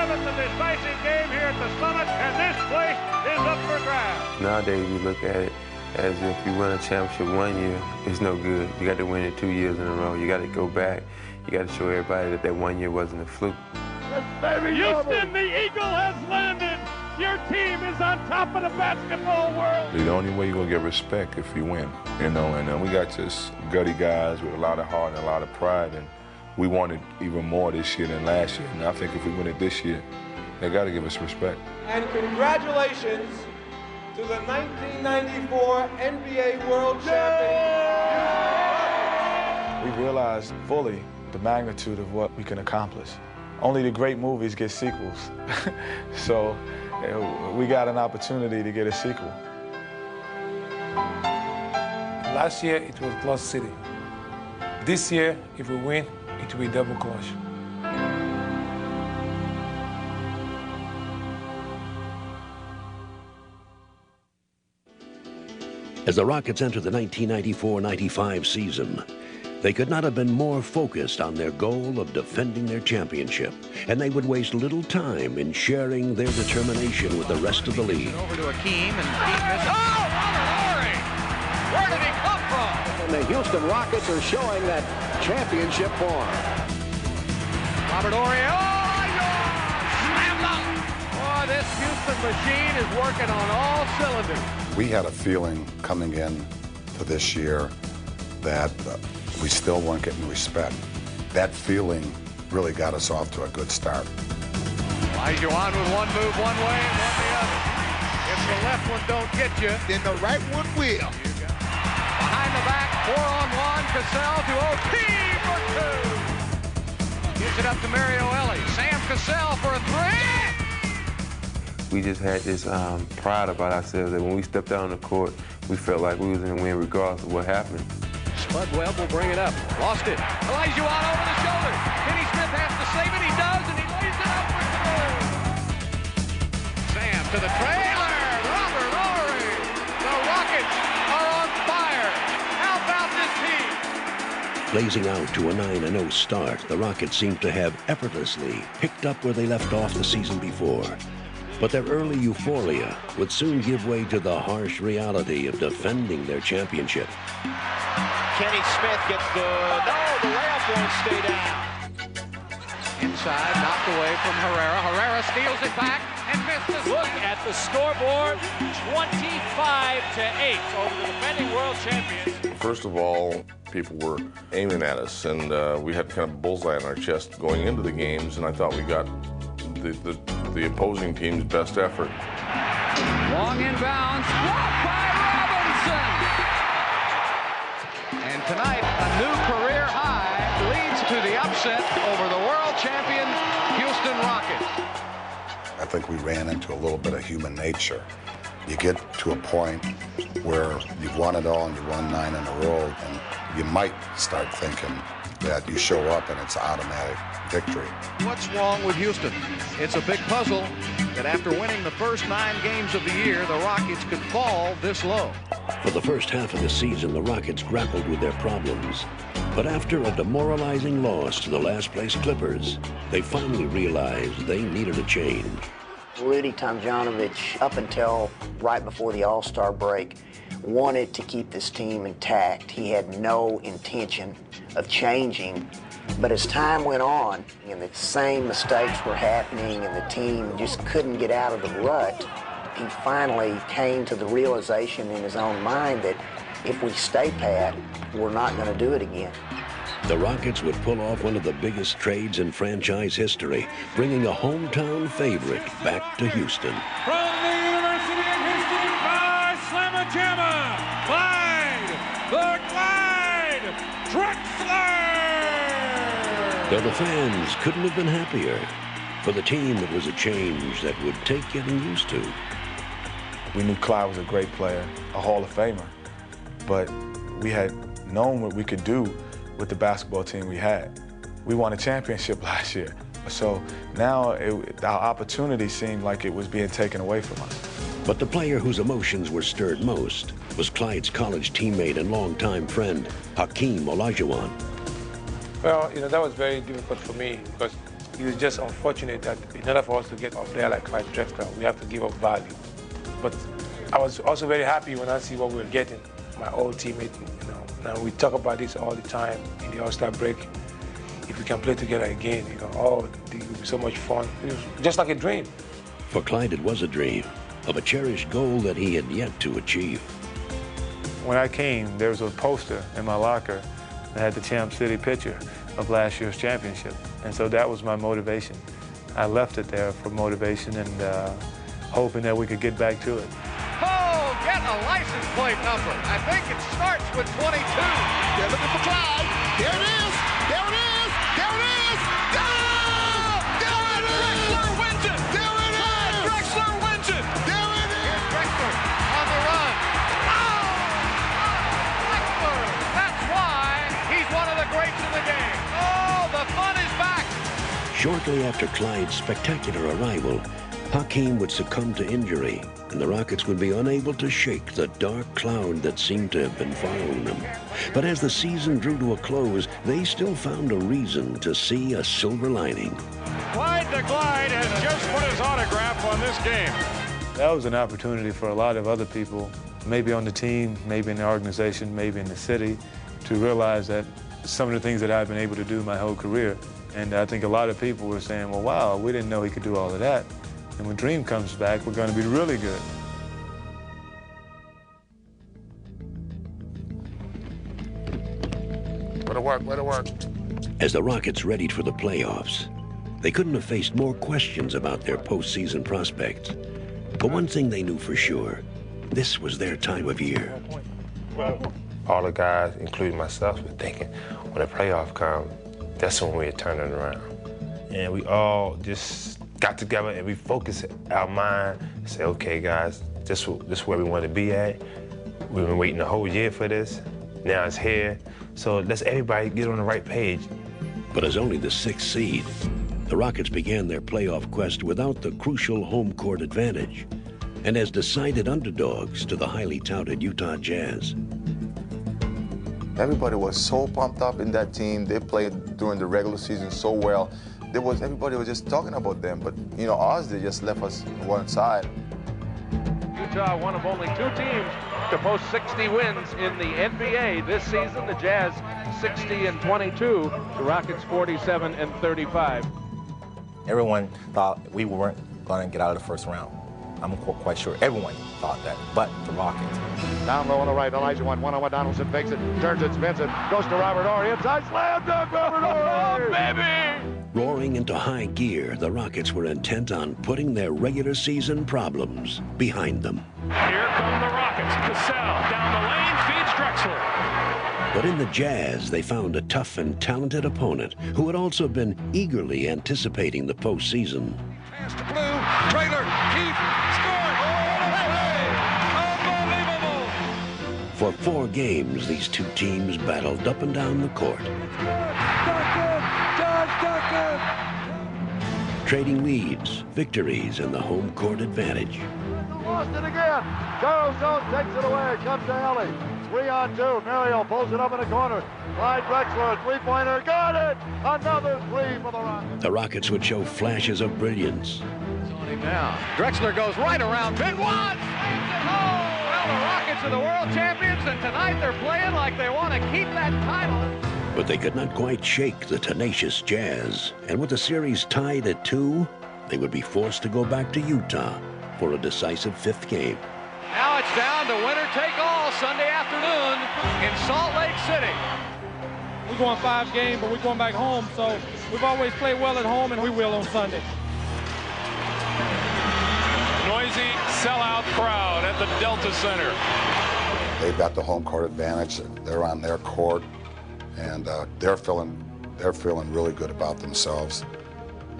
seventh and decisive game here at the Summit, and this place is up for grabs. Nowadays, you look at it as if you win a championship 1 year, it's no good. You got to win it 2 years in a row. You got to go back. You got to show everybody that 1 year wasn't a fluke. Houston, the Eagle has landed. Your team is on top of the basketball world. The only way you're going to get respect if you win, you know, and we got just gutty guys with a lot of heart and a lot of pride, and we wanted even more this year than last year. And I think if we win it this year, they got to give us respect. And congratulations to the 1994 NBA World Champion. We realized fully the magnitude of what we can accomplish. Only the great movies get sequels. So we got an opportunity to get a sequel. Last year, it was Clutch City. This year, if we win, it will be double clutch. As the Rockets enter the 1994-95 season, they could not have been more focused on their goal of defending their championship, and they would waste little time in sharing their determination with the rest of the league. Over to Akeem, and Akeem misses. Oh, Robert Horry! Where did he come from? And the Houston Rockets are showing that championship form. Robert Horry, slam dunk! Boy, this Houston machine is working on all cylinders. We had a feeling coming in to this year that we still weren't getting respect. That feeling really got us off to a good start. Olajuwon with one move one way and one the other. If the left one don't get you, then the right one will. Behind the back, 4-on-1, Cassell to OT for two. Gives it up to Mario Elie. Sam Cassell for a three. We just had this pride about ourselves that when we stepped out on the court, we felt like we was in the win regardless of what happened. Spud Webb will bring it up. Lost it. Olajuwon over the shoulder. Kenny Smith has to save it. He does, and he lays it up for two. Sam to the trailer. Robert Horry. The Rockets are on fire. How about this team? Blazing out to a 9-0 start, the Rockets seemed to have effortlessly picked up where they left off the season before. But their early euphoria would soon give way to the harsh reality of defending their championship. Kenny Smith gets the layup won't stay down. Inside, knocked away from Herrera. Herrera steals it back and misses. Look at the scoreboard, 25-8 over the defending world champions. First of all, people were aiming at us, and we had kind of a bullseye on our chest going into the games, and I thought we got the opposing team's best effort. Long inbounds, blocked by Robinson. And tonight, a new career high leads to the upset over the world champion Houston Rockets. I think we ran into a little bit of human nature. You get to a point where you've won it all and you won 9 in a row, and you might start thinking that you show up and it's automatic victory. What's wrong with Houston? It's a big puzzle that after winning the first 9 games of the year, the Rockets could fall this low. For the first half of the season, the Rockets grappled with their problems. But after a demoralizing loss to the last-place Clippers, they finally realized they needed a change. Rudy Tomjanovich, up until right before the All-Star break, wanted to keep this team intact. He had no intention of changing. But as time went on, and the same mistakes were happening and the team just couldn't get out of the rut, he finally came to the realization in his own mind that if we stay pat, we're not going to do it again. The Rockets would pull off one of the biggest trades in franchise history, bringing a hometown favorite back to Houston. From the University of Houston by Slamma Jamma, Clyde Drexler! Though the fans couldn't have been happier. For the team, it was a change that would take getting used to. We knew Clyde was a great player, a Hall of Famer, but we had known what we could do with the basketball team we had. We won a championship last year, so now our opportunity seemed like it was being taken away from us. But the player whose emotions were stirred most was Clyde's college teammate and longtime friend, Hakeem Olajuwon. Well, that was very difficult for me because It was just unfortunate that in order for us to get a player like Clyde Drexler, we have to give up value. But I was also very happy when I see what we were getting. My old teammate, now we talk about this all the time in the All-Star break. If we can play together again, it will be so much fun. It was just like a dream. For Clyde, it was a dream of a cherished goal that he had yet to achieve. When I came, there was a poster in my locker that had the Champ City picture of last year's championship. And so that was my motivation. I left it there for motivation and hoping that we could get back to it. Oh, get a license plate number. I think it starts with 22. They're looking for Clyde. There it is. There it is. There it is. Goal! There it is. Drexler wins it. There it is. Drexler wins it. There it is. Here's Drexler on the run. Oh! Drexler. That's why he's one of the greats in the game. Oh, the fun is back. Shortly after Clyde's spectacular arrival, Hakeem would succumb to injury, and the Rockets would be unable to shake the dark cloud that seemed to have been following them. But as the season drew to a close, they still found a reason to see a silver lining. Clyde the Glide has just put his autograph on this game. That was an opportunity for a lot of other people, maybe on the team, maybe in the organization, maybe in the city, to realize that some of the things that I've been able to do my whole career. And I think a lot of people were saying, well, wow, we didn't know he could do all of that. And when Dream comes back, we're going to be really good. Way to work, way to work. As the Rockets readied for the playoffs, they couldn't have faced more questions about their postseason prospects. But one thing they knew for sure, this was their time of year. All the guys, including myself, were thinking, when the playoff comes, that's when we're turning around. And we all just got together and we focused our mind and said, okay, guys, this is where we want to be at. We've been waiting the whole year for this. Now it's here. So let's everybody get on the right page. But as only the 6th seed, the Rockets began their playoff quest without the crucial home court advantage, and as decided underdogs to the highly touted Utah Jazz. Everybody was so pumped up in that team. They played during the regular season so well. Everybody was just talking about them, but us, they just left us on one side. Utah, one of only 2 teams to post 60 wins in the NBA this season. The Jazz 60-22, the Rockets 47-35. Everyone thought we weren't going to get out of the first round. I'm quite sure everyone thought that, but the Rockets. Down low on the right, Elijah one-on-one, Donaldson fakes it, turns it, spins it, goes to Robert Horry, inside, slam dunk, Robert Horry! Oh, baby! Roaring into high gear, the Rockets were intent on putting their regular season problems behind them. Here come the Rockets. Cassell down the lane, feeds Drexler. But in the Jazz, they found a tough and talented opponent who had also been eagerly anticipating the postseason. Pass to Blue, Traylor, Keith, scored! Oh, unbelievable! For 4 games, these 2 teams battled up and down the court, trading leads, victories, and the home court advantage. Lost it again. Charles Jones takes it away. Comes to Ellie. 3-on-2. Mario pulls it up in the corner. Clyde Drexler, three-pointer. Got it! Another 3 for the Rockets. The Rockets would show flashes of brilliance. It's on him now. Drexler goes right around. Pin one! Well, the Rockets are the world champions, and tonight they're playing like they want to keep that title. But they could not quite shake the tenacious Jazz. And with the series tied at 2, they would be forced to go back to Utah for a decisive 5th game. Now it's down to winner take all Sunday afternoon in Salt Lake City. We're going 5 games, but we're going back home, so we've always played well at home, and we will on Sunday. Noisy sellout crowd at the Delta Center. They've got the home court advantage. They're on their court, and they're feeling really good about themselves.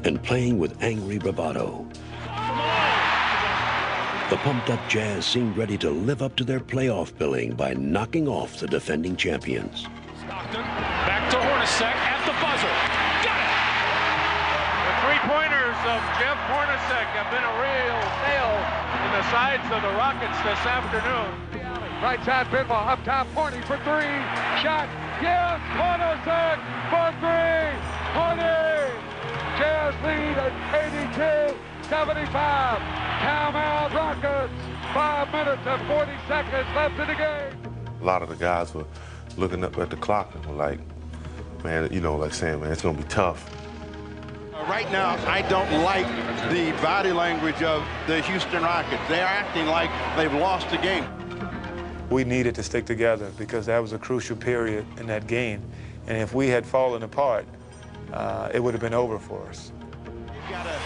And playing with angry bravado. The pumped-up Jazz seemed ready to live up to their playoff billing by knocking off the defending champions. Stockton, back to Hornacek at the buzzer. Got it! The three-pointers of Jeff Hornacek have been a real nail in the sides of the Rockets this afternoon. Right side pinball, up top, Horny for 3. Shot, yes, Hornacek for 3. Horny! Jazz lead at 82-75. Timeout Rockets. 5 minutes and 40 seconds left in the game. A lot of the guys were looking up at the clock and were like, man, you know, like saying, man, it's going to be tough. Right now, I don't like the body language of the Houston Rockets. They're acting like they've lost the game. We needed to stick together because that was a crucial period in that game. And if we had fallen apart, it would have been over for us. You've got to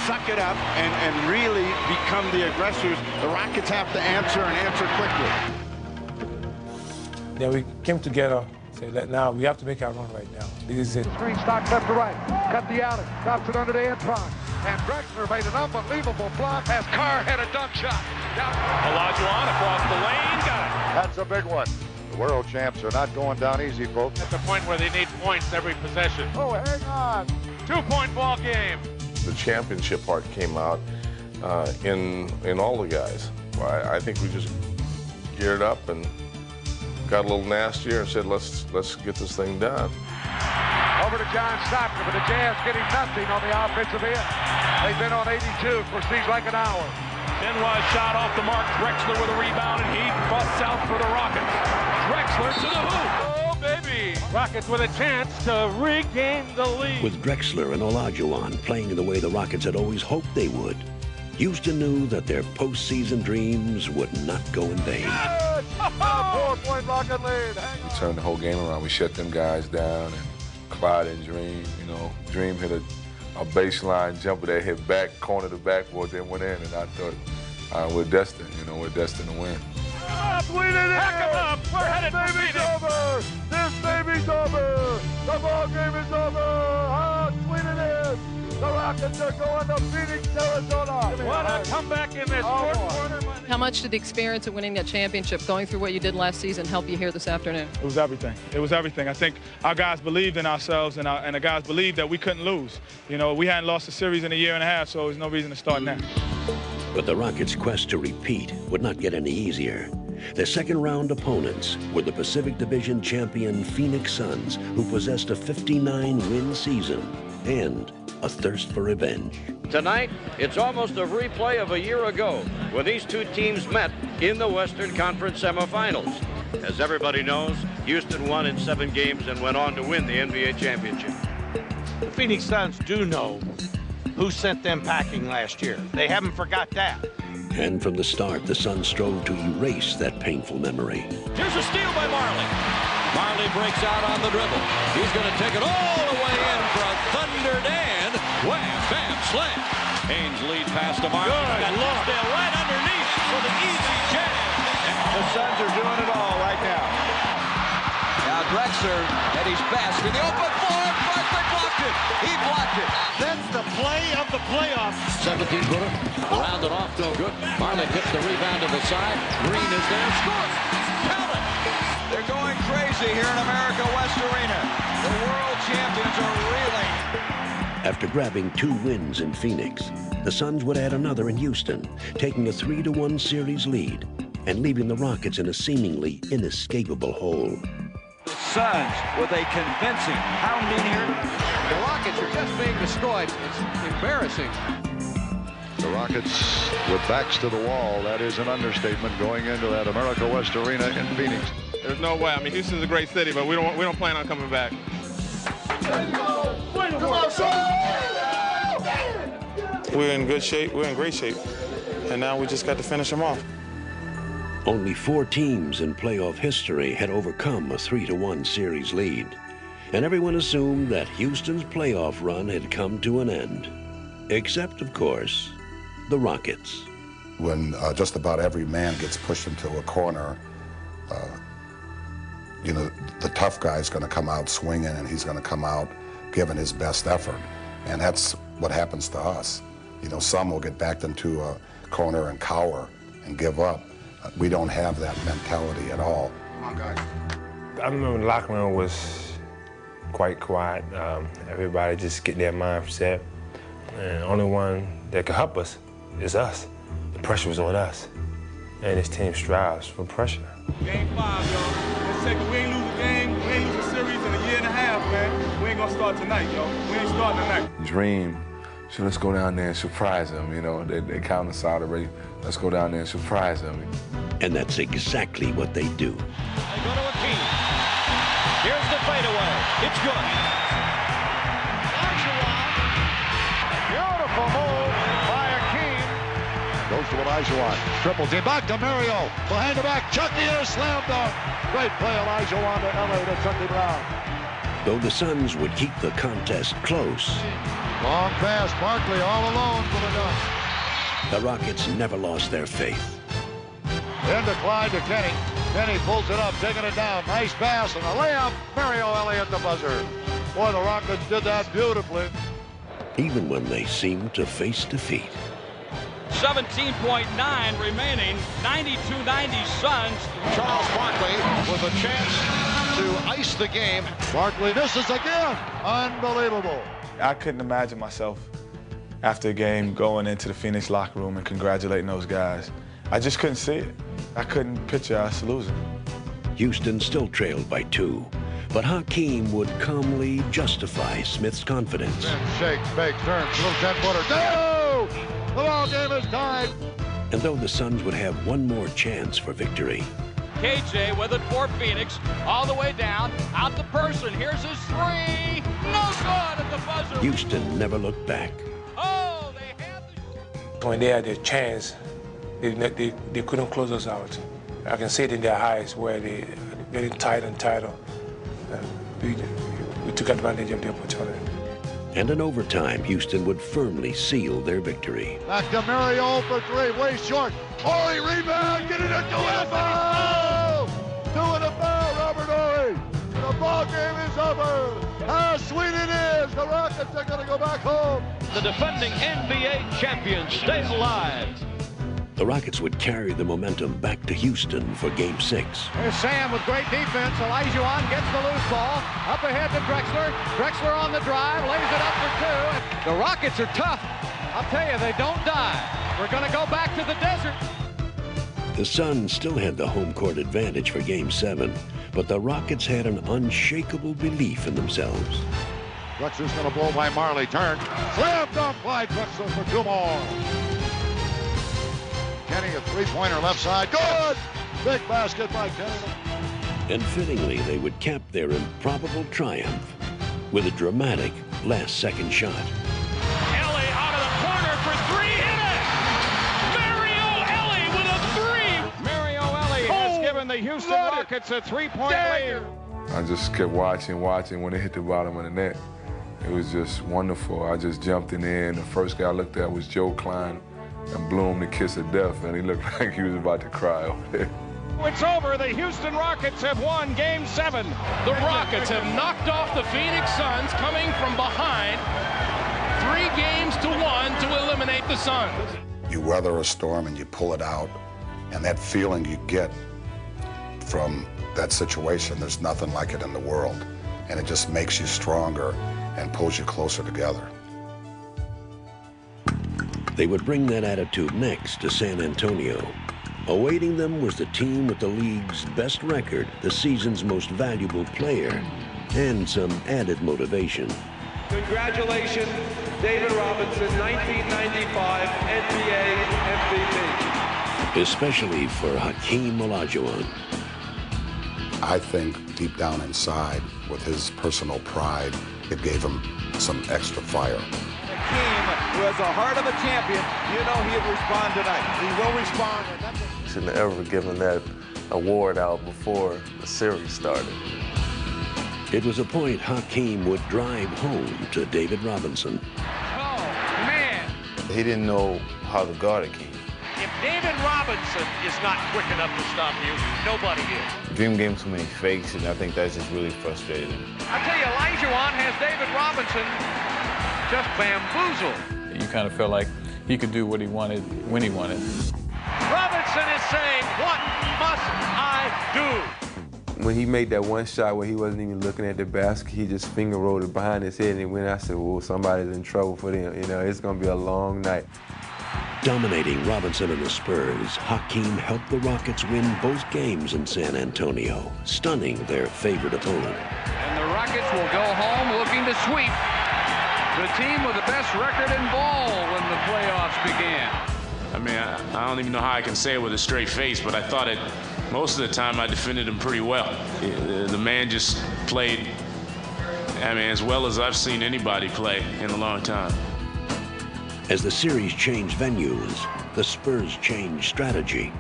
suck it up and really become the aggressors. The Rockets have to answer and answer quickly. Then we came together, said that now we have to make our run right now. This is it. Screen stock left to right. Cut the alley. Drops it under to Antoine. And Drexler made an unbelievable block as Carr had a dunk shot. Olajuwon across the lane. Got it. That's a big one. The world champs are not going down easy, folks. At the point where they need points every possession. Oh, hang on. 2-point ball game. The championship part came out in all the guys. I think we just geared up and got a little nastier and said, let's get this thing done. Over to John Stockton, but the Jazz getting nothing on the offensive end. They've been on 82 for seems like an hour. Benoit shot off the mark. Drexler with a rebound, and he busts out for the Rockets. Drexler to the hoop. Oh, baby. Rockets with a chance to regain the lead. With Drexler and Olajuwon playing the way the Rockets had always hoped they would, Houston knew that their postseason dreams would not go in vain. 4-point Rocket lead. We turned the whole game around. We shut them guys down, and Clyde and Dream, you know, Dream hit a baseline jumper that hit back, corner to backboard, then went in, and I thought we're destined, you know, we're destined to win. Pack 'em up. We're headed for Phoenix. Over. This baby's over. The ball game is over. How sweet it is. The Rockets are going to Phoenix, Arizona. What a comeback in this fourth quarter. How much did the experience of winning that championship, going through what you did last season, help you here this afternoon? It was everything. It was everything. I think our guys believed in ourselves, and the guys believed that we couldn't lose. You know, we hadn't lost a series in a year and a half, so there's no reason to start now. But the Rockets' quest to repeat would not get any easier. Their second-round opponents were the Pacific Division champion Phoenix Suns, who possessed a 59-win season and a thirst for revenge. Tonight, it's almost a replay of a year ago when these two teams met in the Western Conference semifinals. As everybody knows, Houston won in 7 games and went on to win the NBA championship. The Phoenix Suns do know who sent them packing last year. They haven't forgot that. And from the start, the Suns strove to erase that painful memory. Here's a steal by Marley. Marley breaks out on the dribble. He's going to take it all the way in for a thunder Dan. Wham, bam, slam. Haynes lead pass to Marley. Got Tisdale right underneath for the easy jam. The Suns are doing it all right now. Now Drexler at his best in the open floor. Drexler blocked it. He blocked it. That's the play of the playoffs. 17-footer. Around it off, no good. Marley gets the rebound to the side. Green is there. Scores. Count it. They're going crazy here in America West Arena. The world champions are reeling. After grabbing 2 wins in Phoenix, the Suns would add another in Houston, taking a 3-1 series lead and leaving the Rockets in a seemingly inescapable hole. The Suns with a convincing pound in here. The Rockets are just being destroyed. It's embarrassing. The Rockets with backs to the wall. That is an understatement going into that America West Arena in Phoenix. There's no way. I mean, Houston's a great city, but we don't plan on coming back. We're in good shape. We're in great shape. And now we just got to finish them off. Only 4 teams in playoff history had overcome a 3-1 series lead. And everyone assumed that Houston's playoff run had come to an end. Except, of course, the Rockets. When just about every man gets pushed into a corner, you know, the tough guy's going to come out swinging, and he's going to come out giving his best effort. And that's what happens to us. You know, some will get backed into a corner and cower and give up. We don't have that mentality at all. Come on, guys. I remember the locker room was quite quiet. Everybody just get their mind set. And the only one that could help us is us. The pressure was on us. And this team strives for pressure. Game 5, y'all. Let's take it. We ain't lose a game. We ain't lose a series in a year and a half, man. We we ain't gonna start tonight, yo. We ain't starting tonight. Dream, so let's go down there and surprise them. You know, they count us out already. Let's go down there and surprise them. And that's exactly what they do. They go to Akeem. Here's the fadeaway. It's good. Beautiful move by Akeem. Goes to Olajuwon. Triples in back to Mario. Behind the back. Chucky in a slam dunk. Great play, Olajuwon to LA to Chucky Brown. Though the Suns would keep the contest close, Long pass. Barkley all alone for the dunk. the Rockets never lost their faith. Into Clyde to Kenny. Kenny pulls it up, taking it down. Nice pass and a layup. Mario Elliott the buzzer. Boy, the Rockets did that beautifully. Even when they seemed to face defeat. 17.9 remaining. 92-90 Suns. Charles Barkley with a chance to ice the game. Barkley misses again. Unbelievable. I couldn't imagine myself after a game going into the Phoenix locker room and congratulating those guys. I just couldn't see it. I couldn't picture us losing. Houston still trailed by 2, but Hakeem would calmly justify Smith's confidence. Shake, fake, turns, little 10-footer. No! The ball game is tied. And though the Suns would have one more chance for victory, KJ with it for Phoenix. All the way down. Out to Person. Here's his three. No good at the buzzer. Houston never looked back. Oh, they had the... When they had their chance, they couldn't close us out. I can see it in their eyes where they getting tighter and tighter. We took advantage of the opportunity. And in overtime, Houston would firmly seal their victory. Back to Mario for 3, way short. Horry rebound, getting it to a foul! Doing a foul, Robert Horry. The ball game is over. How sweet it is. The Rockets are going to go back home. The defending NBA champions stay alive. The Rockets would carry the momentum back to Houston for Game 6. Here's Sam with great defense. Olajuwon gets the loose ball. Up ahead to Drexler. Drexler on the drive, lays it up for 2. The Rockets are tough. I'll tell you, they don't die. We're going to go back to the desert. The Suns still had the home court advantage for Game 7, but the Rockets had an unshakable belief in themselves. Drexler's going to blow by Marley. Turn. Slam dunk by Drexler for 2 more. Kenny, a three-pointer left side. Good! Big basket by Kenny. And fittingly, they would cap their improbable triumph with a dramatic last-second shot. Ellie out of the corner for 3. Hit it! Mario Ellie with a 3! Mario Ellie has given the Houston Rockets a 3-point lead. I just kept watching. When it hit the bottom of the net, it was just wonderful. I just jumped in there, and the first guy I looked at was Joe Klein, and blew him the kiss of death, and he looked like he was about to cry over there. It's over. The Houston Rockets have won Game 7. The Rockets have knocked off the Phoenix Suns, coming from behind 3-1 to eliminate the Suns. You weather a storm and you pull it out, and that feeling you get from that situation, there's nothing like it in the world. And it just makes you stronger and pulls you closer together. They would bring that attitude next to San Antonio. Awaiting them was the team with the league's best record, the season's most valuable player, and some added motivation. Congratulations, David Robinson, 1995 NBA MVP. Especially for Hakeem Olajuwon. I think deep down inside, with his personal pride, it gave him some extra fire. Who has the heart of a champion, you know he'll respond tonight. He will respond. Shouldn't have ever given that award out before the series started. It was a point Hakeem would drive home to David Robinson. Oh, man. He didn't know how to guard a key. If David Robinson is not quick enough to stop you, nobody is. Dream gave him too many fakes, and I think that's just really frustrated him. I tell you, Olajuwon has David Robinson just bamboozled. You kind of felt like he could do what he wanted when he wanted. Robinson is saying, what must I do? When he made that one shot where he wasn't even looking at the basket, he just finger rolled it behind his head, and when I said, well, somebody's in trouble for them. You know, it's going to be a long night. Dominating Robinson and the Spurs, Hakeem helped the Rockets win both games in San Antonio, stunning their favorite opponent. And the Rockets Rockets will go home looking to sweep the team with the best record in ball when the playoffs began. I mean, I don't even know how I can say it with a straight face, but I thought most of the time I defended him pretty well. The man just played, I mean, as well as I've seen anybody play in a long time. As the series changed venues, the Spurs changed strategy.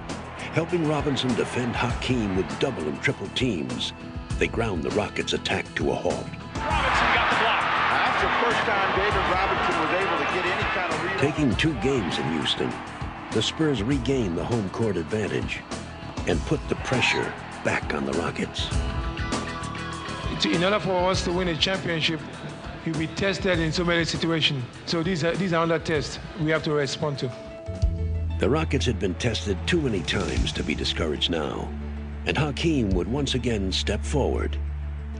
Helping Robinson defend Hakeem with double and triple teams, they ground the Rockets' attack to a halt. Robinson got the block. That's the first time David Robinson was able to get any kind of read. Taking 2 games in Houston, the Spurs regained the home court advantage and put the pressure back on the Rockets. In order for us to win a championship, you'll be tested in so many situations. So these are under test we have to respond to. The Rockets had been tested too many times to be discouraged now, and Hakeem would once again step forward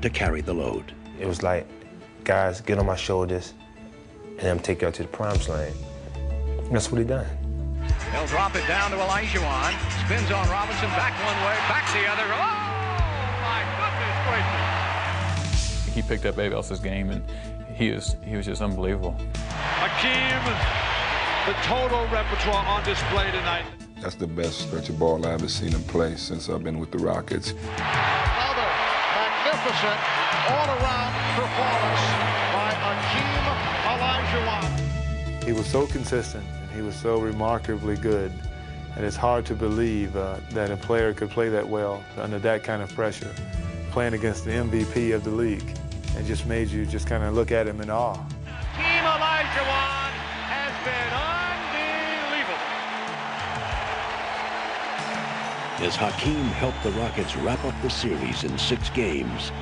to carry the load. It was like, guys, get on my shoulders, and I'm take y'all to the promised land. And that's what he done. They'll drop it down to Olajuwon. Spins on Robinson, back one way, back the other. Oh, my goodness gracious. He picked up everybody else's game, and he was just unbelievable. Hakeem, the total repertoire on display tonight. That's the best stretch of ball I've ever seen him play since I've been with the Rockets. Another magnificent all-around performance by Hakeem Olajuwon. He was so consistent, and he was so remarkably good. And it's hard to believe that a player could play that well under that kind of pressure, playing against the MVP of the league. It just made you just kind of look at him in awe. Hakeem Olajuwon has been unbelievable. As Hakeem helped the Rockets wrap up the series in 6 games,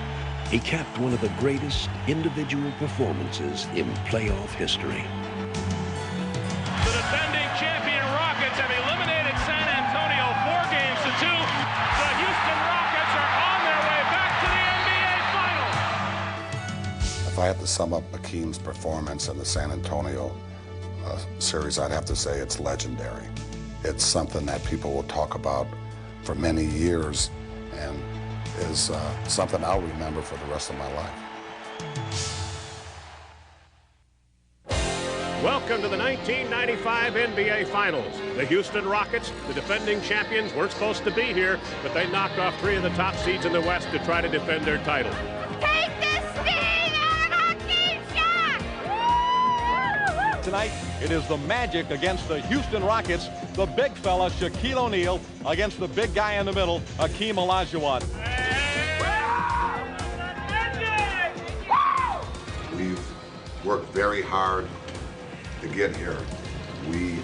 he capped one of the greatest individual performances in playoff history. The defending champion Rockets have eliminated San Antonio 4 games to 2. The Houston Rockets are on their way back to the NBA Finals. If I had to sum up Hakeem's performance in the San Antonio series, I'd have to say it's legendary. It's something that people will talk about for many years and is something I'll remember for the rest of my life. Welcome to the 1995 NBA Finals. The Houston Rockets, the defending champions, weren't supposed to be here, but they knocked off 3 of the top seeds in the West to try to defend their title. Take this sting out of Hakeem's shot! Tonight, it is the Magic against the Houston Rockets. The big fella, Shaquille O'Neal, against the big guy in the middle, Hakeem Olajuwon. We've worked very hard to get here. We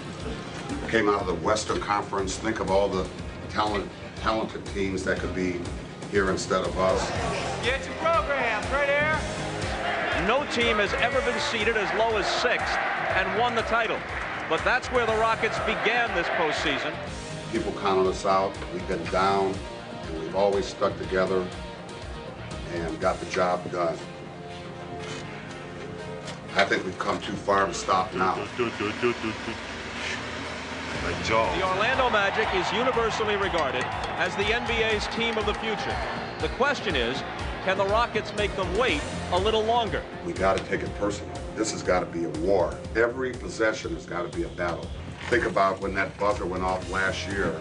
came out of the Western Conference. Think of all the talented teams that could be here instead of us. Get your programs right here. No team has ever been seeded as low as 6th and won the title. But that's where the Rockets began this postseason. People counted us out. We've been down, and we've always stuck together and got the job done. I think we've come too far to stop now. The Orlando Magic is universally regarded as the NBA's team of the future. The question is, can the Rockets make them wait a little longer? We got to take it personal. This has got to be a war. Every possession has got to be a battle. Think about when that buzzer went off last year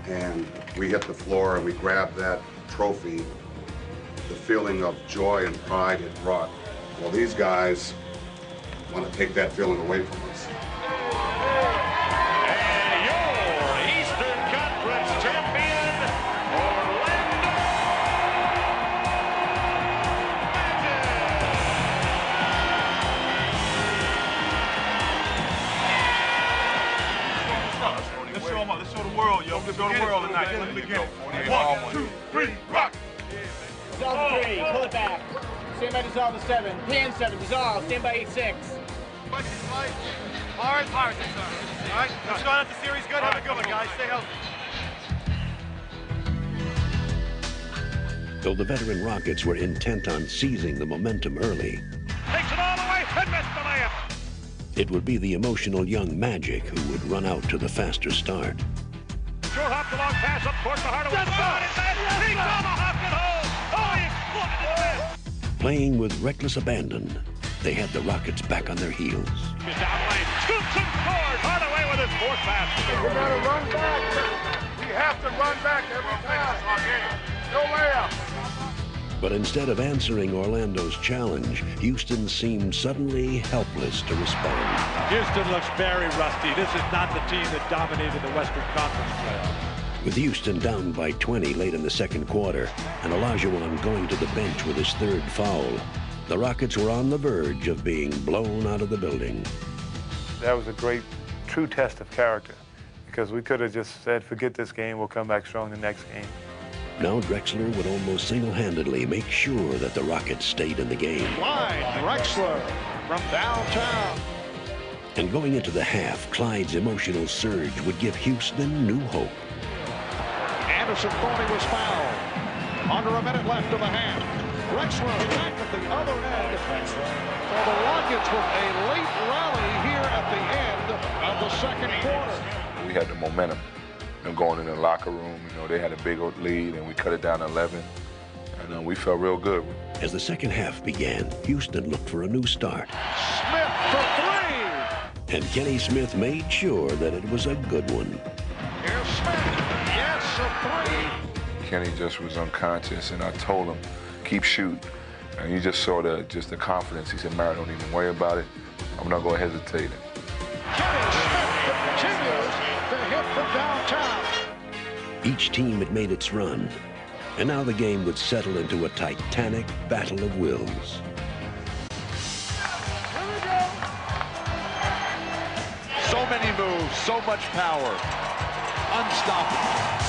and we hit the floor and we grabbed that trophy, the feeling of joy and pride it brought. Well, these guys want to take that feeling away from us. And your Eastern Conference champion, Orlando Magic! Let's show them up. Let's show the world, yo. Let's show the world tonight. Let me begin. 1, 2, 3, rock! Dissolve 3, pull it back. Stand by dissolve to 7. Pan 7, dissolve. Stand by 8-6. Hard. All right, let's start out the series good. Have a good one, guys. Stay healthy. Though the veteran Rockets were intent on seizing the momentum early, Takes it all the way and missed the layup. it would be the emotional young Magic who would run out to the faster start. Short hop, the long pass up court, the Hardaway. He tomahawked it home. Oh, he exploded in the net. Playing with reckless abandon, they had the Rockets back on their heels. Down lane, scoops and scores. Hardaway with his fourth basket. We gotta run back. We have to run back every time. No layup. But instead of answering Orlando's challenge, Houston seemed suddenly helpless to respond. Houston looks very rusty. This is not the team that dominated the Western Conference playoffs. With Houston down by 20 late in the second quarter, and Olajuwon going to the bench with his third foul, the Rockets were on the verge of being blown out of the building. That was a great, true test of character, because we could have just said, forget this game, we'll come back strong the next game. Now Drexler would almost single-handedly make sure that the Rockets stayed in the game. Line, Drexler from downtown. And going into the half, Clyde's emotional surge would give Houston new hope. Anderson thought he was fouled. Under a minute left of the half. Drexler back at the other end. For the Rockets with a late rally here at the end of the second quarter. We had the momentum. Going in the locker room, they had a big lead, and we cut it down to 11, and we felt real good. As the second half began, Houston looked for a new start. Smith for three! And Kenny Smith made sure that it was a good one. Here's Smith. Yes, a three. Kenny just was unconscious, and I told him, keep shooting. And you just saw the confidence. He said, Mary, don't even worry about it. I'm not going to hesitate. Kenny Smith continues to hit from downtown. Each team had made its run, and now the game would settle into a titanic battle of wills. Here we go. So many moves, so much power. Unstoppable.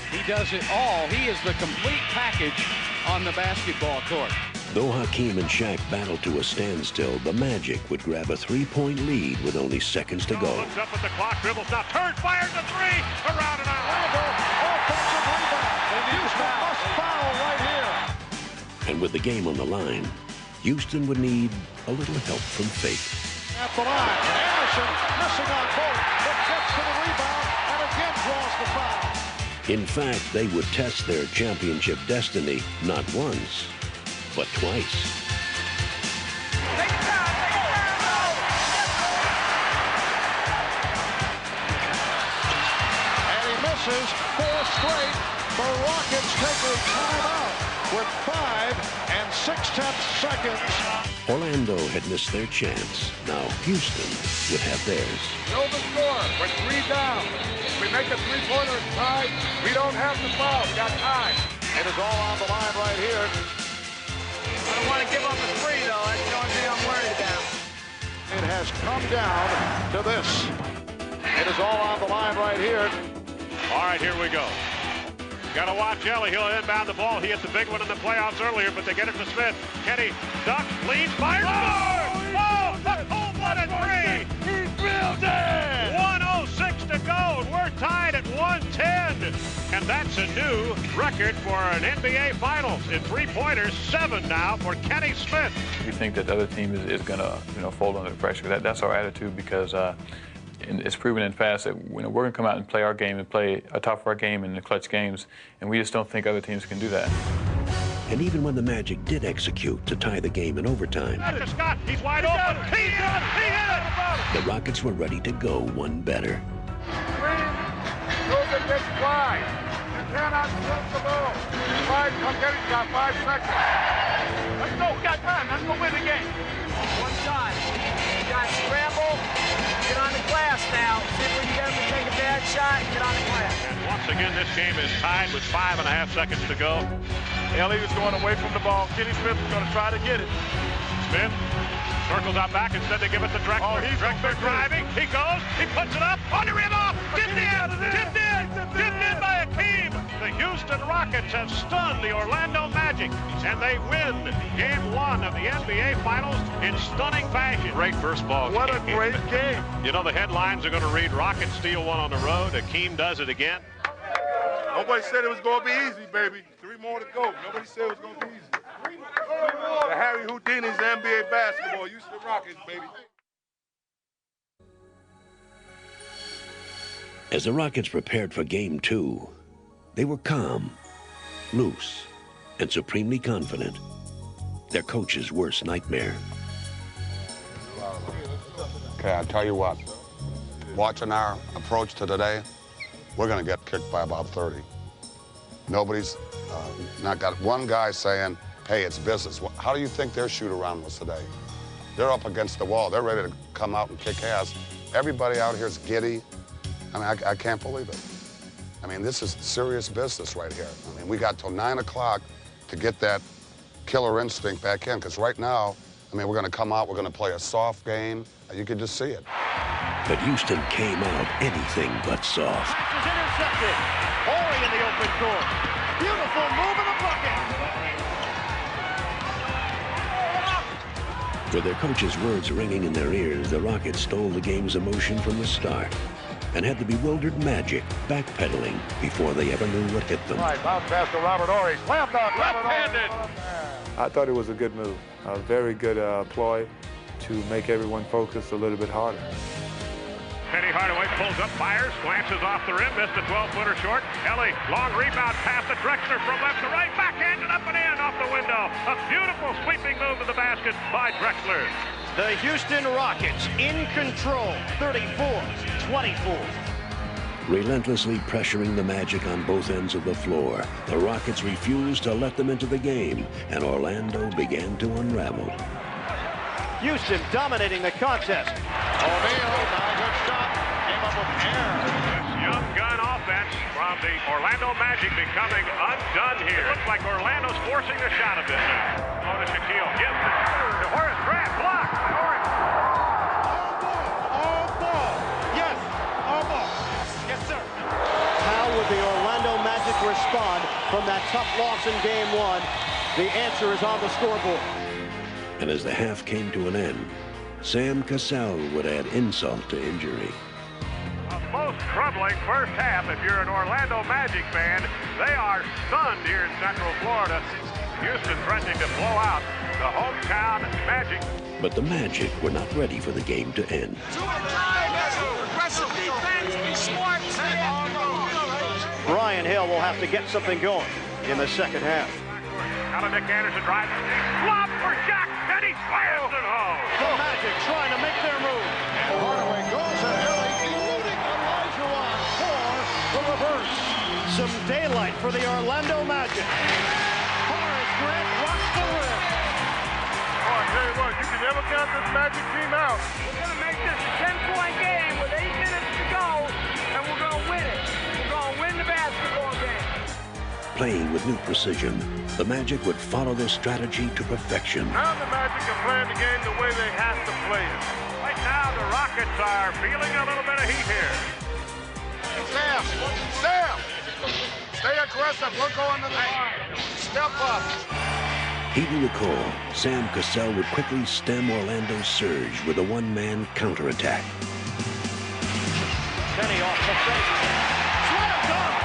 He does it all. He is the complete package on the basketball court. Though Hakeem and Shaq battled to a standstill, the Magic would grab a three-point lead with only seconds to go. Looks up at the clock, dribbles now, turns, fires a three, around and out. Offensive rebound. And Houston must foul right here. And with the game on the line, Houston would need a little help from fate. At the line, Anderson missing on both, but gets to the rebound and again draws the foul. In fact, they would test their championship destiny not once, but twice. And he misses four straight. The Rockets take a timeout with 5 6/10 seconds. Orlando had missed their chance. Now Houston would have theirs. Know the score. We're 3 down. If we make a three-pointer and tie, we don't have to foul. We got time. It is all on the line right here. I don't want to give up a three, though. That's the only thing I'm worried about. It has come down to this. It is all on the line right here. All right, here we go. Got to watch Ellie. He'll inbound the ball. He hit the big one in the playoffs earlier, but they get it to Smith. Kenny ducks, leads, fires, scores! Oh, the cold-blooded three! He drilled it! 1:06 to go, and we're tied at 110. And that's a new record for an NBA Finals in three-pointers. 7 now for Kenny Smith. We think that the other team is going to fold under the pressure. That's our attitude because it's proven in fast that we're going to come out and play our game and play a top of our game in the clutch games, and we just don't think other teams can do that. And even when the Magic did execute to tie the game in overtime, Scott, he's wide open. He hit it! the Rockets were ready to go one better. Goes against Clyde. You cannot flip the ball. Clyde, come get it. You got 5 seconds. Let's go. We got time. Let's go win the game. One shot. You got to scramble. Get on the glass now. See if we can get him to take a bad shot and get on the glass. And once again, this game is tied with 5.5 seconds to go. Ellie was going away from the ball. Kenny Smith was going to try to get it. Smith circles out back. Instead, they give it to Drexler. Drexler driving. He goes. He puts it up. On the rim off. Tipped in by Hakeem. The Houston Rockets have stunned the Orlando Magic, and they win Game 1 of the NBA Finals in stunning fashion. Great first ball. What a great game. You know, the headlines are going to read, Rockets steal one on the road. Hakeem does it again. Nobody said it was going to be easy, baby. 3 more to go. Nobody said it was going to be easy. The Harry Houdini's NBA basketball. Houston Rockets, baby. As the Rockets prepared for Game 2, they were calm, loose, and supremely confident. their coach's worst nightmare. Okay, I'll tell you what. Watching our approach to today, we're going to get kicked by about 30. Nobody's not got one guy saying, hey, it's business. How do you think their shoot-around was today? They're up against the wall. They're ready to come out and kick ass. Everybody out here is giddy. I mean, I can't believe it. I mean, this is serious business right here. I mean, we got till 9 o'clock to get that killer instinct back in, because right now, I mean, we're going to come out, we're going to play a soft game. You can just see it. But Houston came out anything but soft. Pass is intercepted. Horry in the open court. Beautiful move in the bucket. With their coach's words ringing in their ears, the Rockets stole the game's emotion from the start and had the bewildered Magic backpedaling before they ever knew what hit them. Right, bounce pass to Robert Horry. Slam dunk, left-handed. I thought it was a good move, a very good ploy to make everyone focus a little bit harder. Penny Hardaway pulls up, fires, glances off the rim, missed a 12-footer short. Ellie, long rebound pass to Drexler from left to right, backhanded up and in off the window. A beautiful sweeping move to the basket by Drexler. The Houston Rockets in control, 34-24. Relentlessly pressuring the Magic on both ends of the floor, the Rockets refused to let them into the game, and Orlando began to unravel. Houston dominating the contest. O'Neal, not a good shot. Came up with air. This young gun offense from the Orlando Magic becoming undone here. It looks like Orlando's forcing the shot a bit now. Oh, to Shaquille. Gives it to Horace Grant. Blocked by Horace. All ball. Yes, all ball. Yes, sir. How would the Orlando Magic respond from that tough loss in Game 1? The answer is on the scoreboard. And as the half came to an end, Sam Cassell would add insult to injury. A most troubling first half if you're an Orlando Magic fan. They are stunned here in Central Florida. Houston threatening to blow out the hometown Magic. But the Magic were not ready for the game to end. Aggressive defense, be smart. Brian Hill will have to get something going in the second half. Out of Nick Anderson drives. Flop for Shaq, and he slams it home. The Magic trying to make their move. And Hardaway goes and early, eluding Elijah Wan for the reverse. Some daylight for the Orlando Magic. Horace Grant rocks the rim. Oh, I tell you what, you can never count this Magic team out. We're going to make this a 10-point game with 8 minutes to go, and we're going to win it. We're going to win the basketball game. Playing with new precision, the Magic would follow their strategy to perfection. Now the Magic are playing the game the way they have to play it. Right now, the Rockets are feeling a little bit of heat here. Sam, stay aggressive. We're going to the line. Step up. Heeding the call, Sam Cassell would quickly stem Orlando's surge with a one-man counterattack. Penny off the fake. Slam dunk.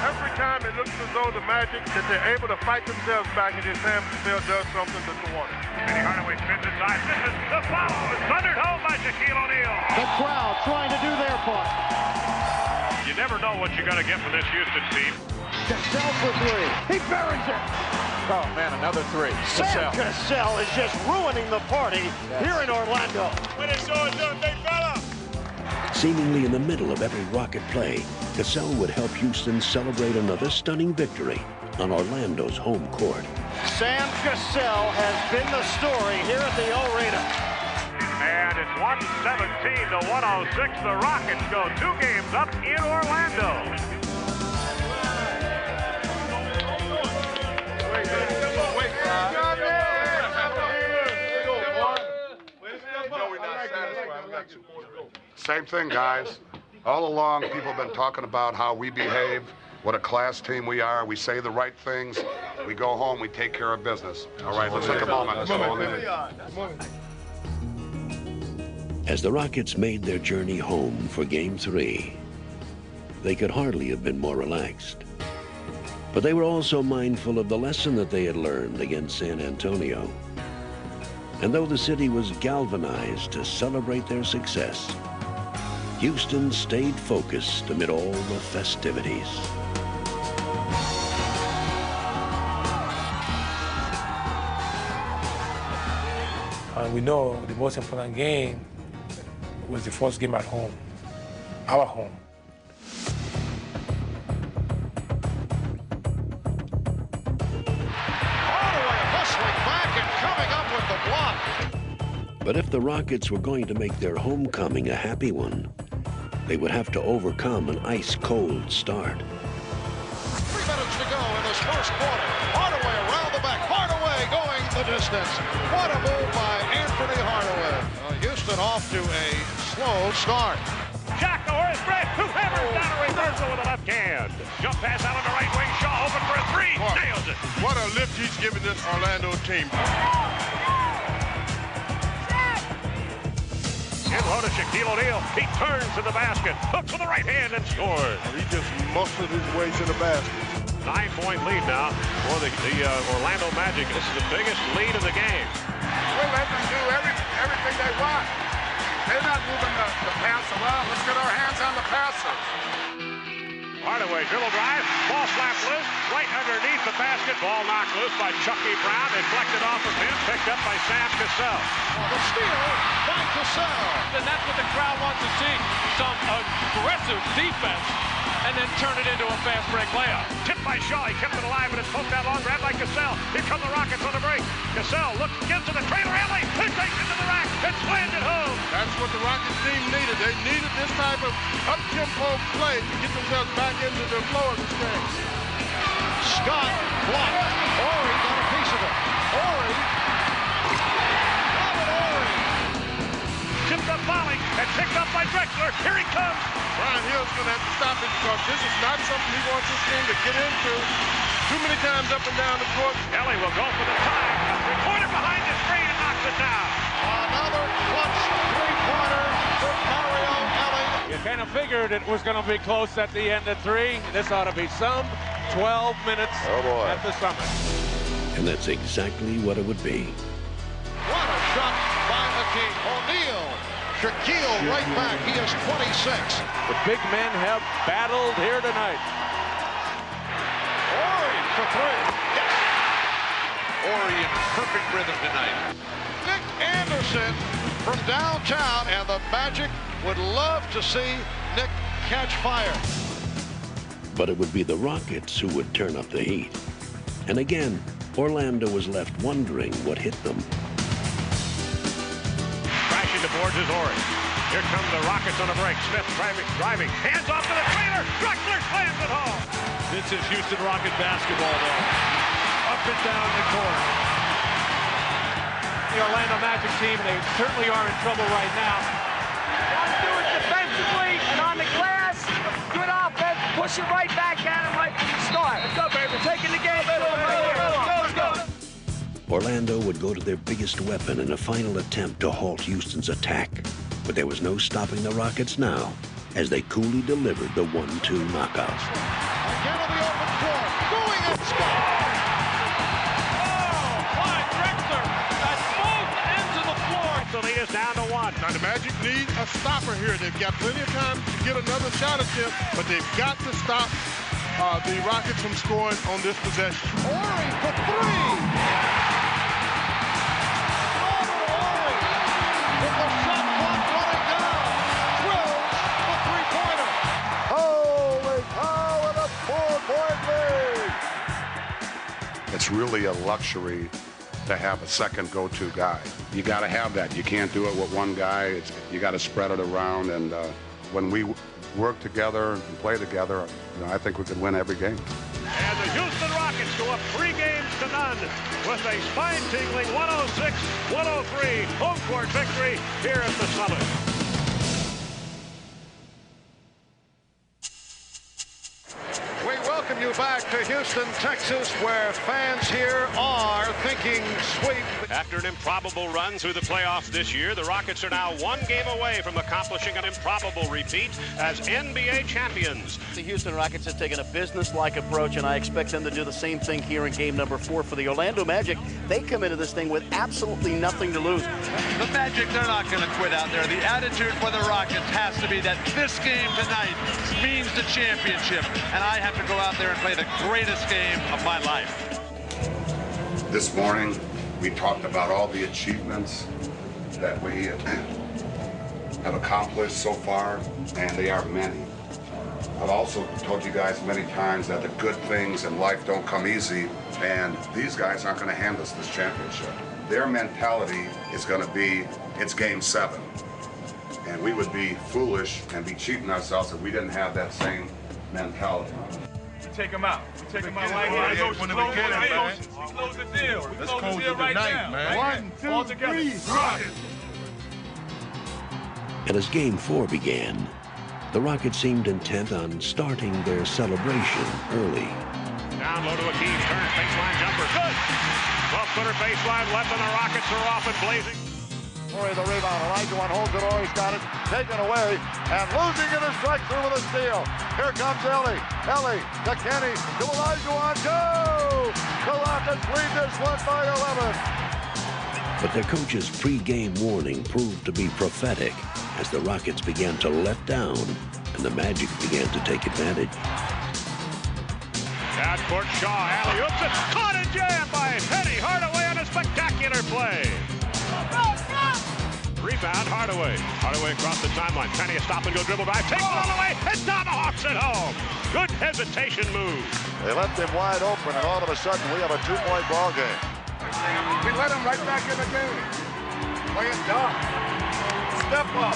Every time it looks as though the Magic, that they're able to fight themselves back, and then Sam Cassell does something that they want. Penny Hardaway spins inside. This is the foul. It's thundered home by Shaquille O'Neal. The crowd trying to do their part. You never know what you're going to get from this Houston team. Cassell for three. He buries it. Oh, man, another three. Sam Cassell is just ruining the party here in Orlando. When it's all done, big fella. Seemingly in the middle of every Rocket play, Cassell would help Houston celebrate another stunning victory on Orlando's home court. Sam Cassell has been the story here at the Arena. And it's 117 to 106. The Rockets go 2 games up in Orlando. Same thing, guys. All along, people have been talking about how we behave, what a class team we are. We say the right things. We go home, we take care of business. All right, let's take a moment. As the Rockets made their journey home for Game 3, they could hardly have been more relaxed. But they were also mindful of the lesson that they had learned against San Antonio. And though the city was galvanized to celebrate their success, Houston stayed focused amid all the festivities. And we know the most important game was the first game at home, our home. Hardaway hustling back and coming up with the block. But if the Rockets were going to make their homecoming a happy one, they would have to overcome an ice-cold start. 3 minutes to go in this first quarter. Hardaway around the back. Hardaway going the distance. What a move by Anthony Hardaway. Houston off to a slow start. Jack Norris, Brett, who hammers down a reversal with a left hand. Jump pass out on the right wing. Shaw open for a three. Nails it. What a lift he's giving this Orlando team. In low to Shaquille O'Neal. He turns to the basket. Hooks with the right hand and scores. He just muscled his way to the basket. 9-point lead now for the Orlando Magic. This is the biggest lead in the game. We'll let them do everything they want. They're not moving the passer well. Let's get our hands on the passers. Hardaway dribble drive, ball slapped loose, right underneath the basket. Ball knocked loose by Chucky Brown, deflected off of him, picked up by Sam Cassell. The steal by Cassell. And that's what the crowd wants to see, some aggressive defense, and then turn it into a fast break layup. Tipped by Shaw, he kept it alive, but it's poked out long, grabbed by Cassell. Here come the Rockets on the break. Cassell gives to the trailer alley, he takes it to the rack, and slams it home. That's what the Rockets team needed. They needed this type of up-tempo play to get themselves back into the flow of this game. Scott blocked. Horry got a piece of it. Horry. Robert Horry. Tipped up volley and picked up by Drexler. Here he comes. Brian Hill's going to have to stop it because this is not something he wants his team to get into. Too many times up and down the court. Ellie will go for the tie. Three-pointer behind the screen and knocks it down. Another clutch three-pointer for Mario Ellie. You kind of figured it was going to be close at the end of 3. This ought to be some 12 minutes at the Summit. And that's exactly what it would be. What a shot by Hakeem O'Neal. Shaquille right back. He is 26. The big men have battled here tonight. Horry for 3. Yes. Horry in perfect rhythm tonight. Nick Anderson from downtown, and the Magic would love to see Nick catch fire. But it would be the Rockets who would turn up the heat. And again, Orlando was left wondering what hit them. Crashing the boards is Horry. Here come the Rockets on a break. Smith driving. Hands off to the trailer. Drexler slams it home. This is Houston Rocket basketball, though. Up and down the court. The Orlando Magic team, they certainly are in trouble right now. Got to do it defensively and on the glass. Good offense. Push it right back at him right from the start. Let's go, baby. We're taking the game to him right here. Let's go. Orlando would go to their biggest weapon in a final attempt to halt Houston's attack. But there was no stopping the Rockets now as they coolly delivered the 1-2 knockout. Again on the open court. Going and scoring. The lead is down to 1. Now the Magic need a stopper here. They've got plenty of time to get another shot attempt, but they've got to stop the Rockets from scoring on this possession. Horry for 3. Robert Horry with the shot clock running down. Drills the three-pointer. Holy cow, and a 4-point lead. It's really a luxury to have a second go-to guy. You got to have that. You can't do it with one guy. You got to spread it around. And when we work together and play together, I think we could win every game. And the Houston Rockets go up 3-0 with a spine-tingling 106-103 home court victory here at the Summit. We welcome you back to Houston, Texas, where fans here are thinking sweep. After an improbable run through the playoffs this year, the Rockets are now 1 game away from accomplishing an improbable repeat as NBA champions. The Houston Rockets have taken a business-like approach, and I expect them to do the same thing here in game number 4 for the Orlando Magic. They come into this thing with absolutely nothing to lose. The Magic, they're not going to quit out there. The attitude for the Rockets has to be that this game tonight means the championship, and I have to go out there and play the greatest game of my life. This morning, We talked about all the achievements that we have accomplished so far, and they are many. I've also told you guys many times that the good things in life don't come easy, and these guys aren't going to hand us this championship. Their mentality is going to be, it's game 7. And we would be foolish and be cheating ourselves if we didn't have that same mentality. We take them out. We take them out right here. We close the deal. We close the deal right now. Man. 1, 2, 3, Rockets. And as Game 4 began, the Rockets seemed intent on starting their celebration early. Down low to Akeem, turns, baseline jumper, good! 12-footer baseline left, and the Rockets are off and blazing. Horry the rebound, Olajuwon holds it, Horry's got it, taken away, and losing it a strike through with a steal. Here comes Ellie. Ellie to Kenny, to Olajuwon, go! The Rockets lead this one by 11. But their coach's pre-game warning proved to be prophetic as the Rockets began to let down and the Magic began to take advantage. Down court, Shaw, alley-oops, it's caught and jammed by Penny Hardaway on a spectacular play. Rebound, Hardaway. Hardaway across the timeline. Penny a stop-and-go dribble drive, takes it all the way, and tomahawks it home. Good hesitation move. They left him wide open, and all of a sudden we have a 2-point ball game. We let him right back in the game. Play it down. Step up.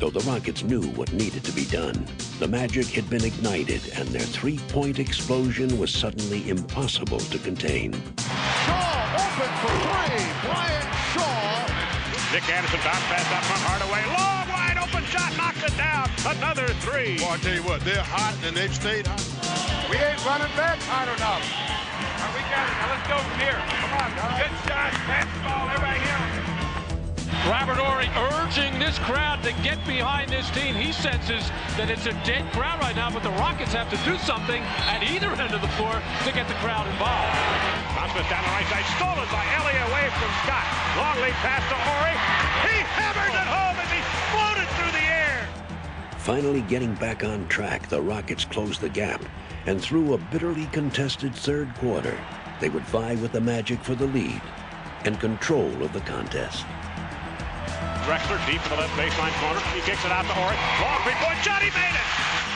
Though the Rockets knew what needed to be done, the Magic had been ignited and their 3-point explosion was suddenly impossible to contain. Shaw open for 3. Bryant Shaw. Nick Anderson bounce pass out front, Hardaway. Long, wide open shot, knocks it down. Another 3. Boy, I tell you what, they're hot and they've stayed hot. We ain't running back hard enough. All right, we got it. Now let's go from here. Come on, guys. Good shot. Pass the ball. Everybody here. Robert Horry urging this crowd to get behind this team. He senses that it's a dead crowd right now, but the Rockets have to do something at either end of the floor to get the crowd involved. Thomas down the right side, stolen by Ellie away from Scott. Long lead pass to Horry. He hammers it home as he floated through the air. Finally getting back on track, the Rockets closed the gap, and through a bitterly contested third quarter, they would vie with the Magic for the lead and control of the contest. Drexler deep in the left baseline corner. He kicks it out to Horry. Long three-point shot. He made it.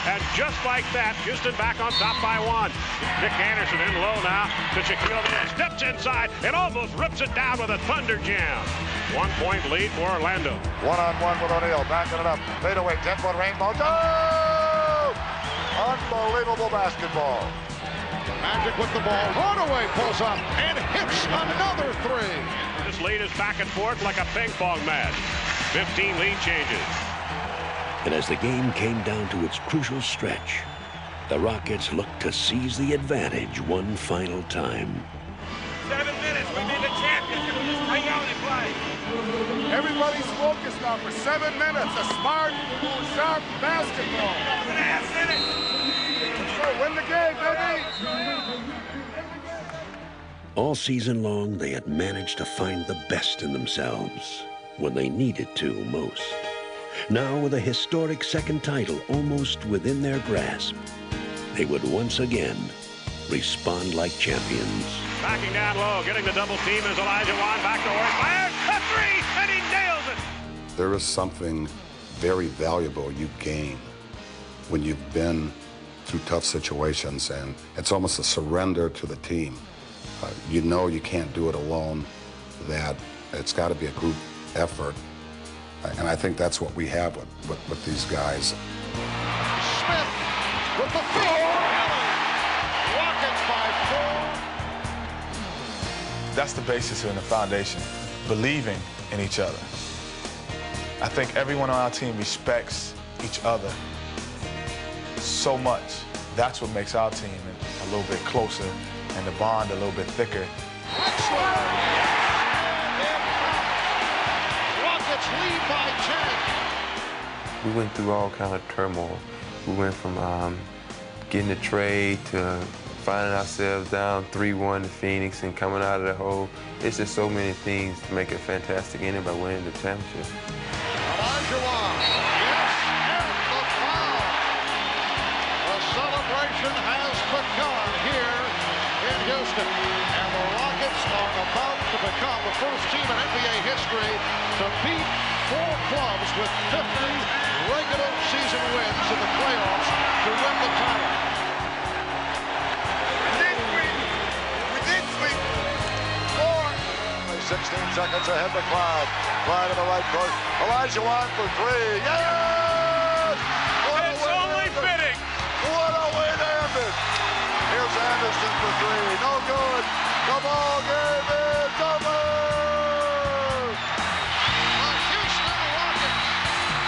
And just like that, Houston back on top by 1. Nick Anderson in low now to Shaquille O'Neal. Steps inside and almost rips it down with a thunder jam. 1-point lead for Orlando. 1-on-1 with O'Neal. Backing it up. Fade away. 10-foot rainbow. Oh! Unbelievable basketball. Magic with the ball. Hardaway pulls up and hits another 3. This lead is back and forth like a ping pong match. 15 lead changes. And as the game came down to its crucial stretch, the Rockets looked to seize the advantage one final time. 7 minutes. We need the champions. Just hang out and play. Everybody's focused now for 7 minutes. A smart, sharp basketball. 7.5 minutes. So win the game, baby. All season long, they had managed to find the best in themselves when they needed to most. Now, with a historic second title almost within their grasp, they would once again respond like champions. Backing down low, getting the double team is Olajuwon. Back to Horry. Fires a 3, and he nails it. There is something very valuable you gain when you've been through tough situations, and it's almost a surrender to the team. You know you can't do it alone, that it's got to be a group effort. And I think that's what we have with these guys. Smith with the feed. Rockets by 4. That's the basis and the foundation, believing in each other. I think everyone on our team respects each other so much. That's what makes our team a little bit closer and the bond a little bit thicker. Rockets lead by 10. We went through all kind of turmoil. We went from getting a trade to finding ourselves down 3-1 to Phoenix and coming out of the hole. It's just so many things to make it fantastic ending by winning the championship. Olajuwon, yes, and the foul. The celebration has begun here in Houston, and the Rockets are about to become the first team in NBA history to beat 4 clubs with 50 regular season wins in the playoffs to win the title. We did sweep 4. 16 seconds ahead to Clyde. Clyde in the right court. Olajuwon for 3. Yes! It's only fitting. What a way to end it. Here's Anderson for 3. No good. The ball game is over. The Houston Rockets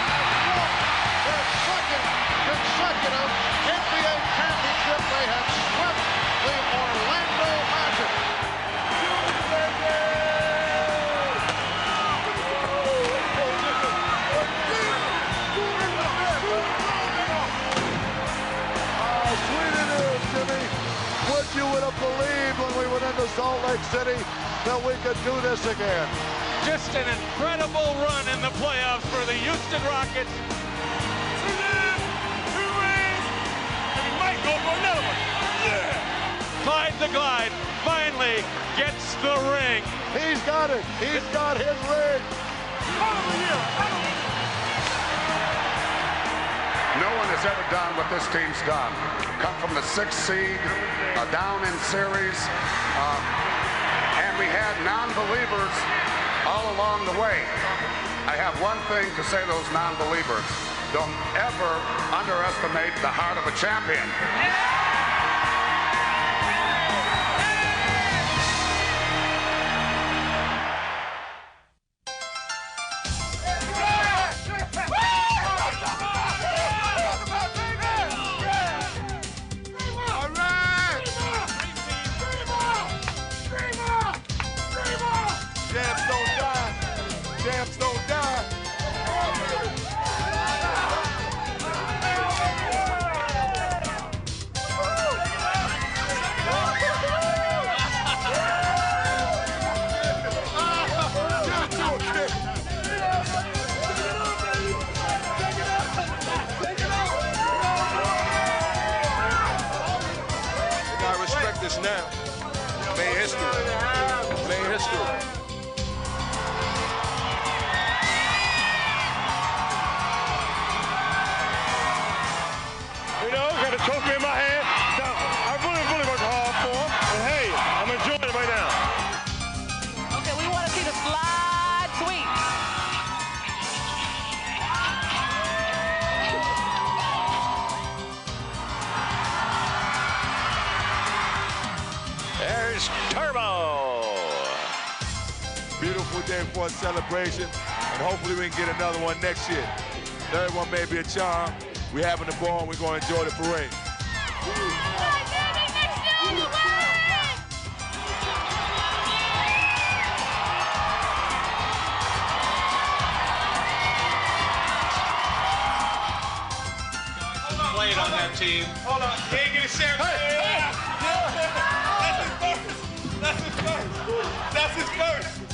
have won their second consecutive NBA championship. They have swept the Orlando Magic. You would have believed when we went into Salt Lake City that we could do this again. Just an incredible run in the playoffs for the Houston Rockets. We might go for another one. Yeah. Clyde the Glide finally gets the ring. He's got it. He's got his ring. No one has ever done what this team's done. Come from the 6th seed, down in series, and we had non-believers all along the way. I have one thing to say to those non-believers. Don't ever underestimate the heart of a champion. Champs don't die. You gotta respect this now. Made history. Made history. You know, got a trophy in my hand. Now, I really worked hard for him. And hey, I'm enjoying it right now. Okay, we want to see the slide sweep. There's Turbo. Beautiful day for a celebration, and hopefully we can get another one next year. Third one may be a charm. We're having the ball, and we're going to enjoy the parade. Played on that team. Hold on, can't get it serious. Hey. That's his first. That's his first. That's his first.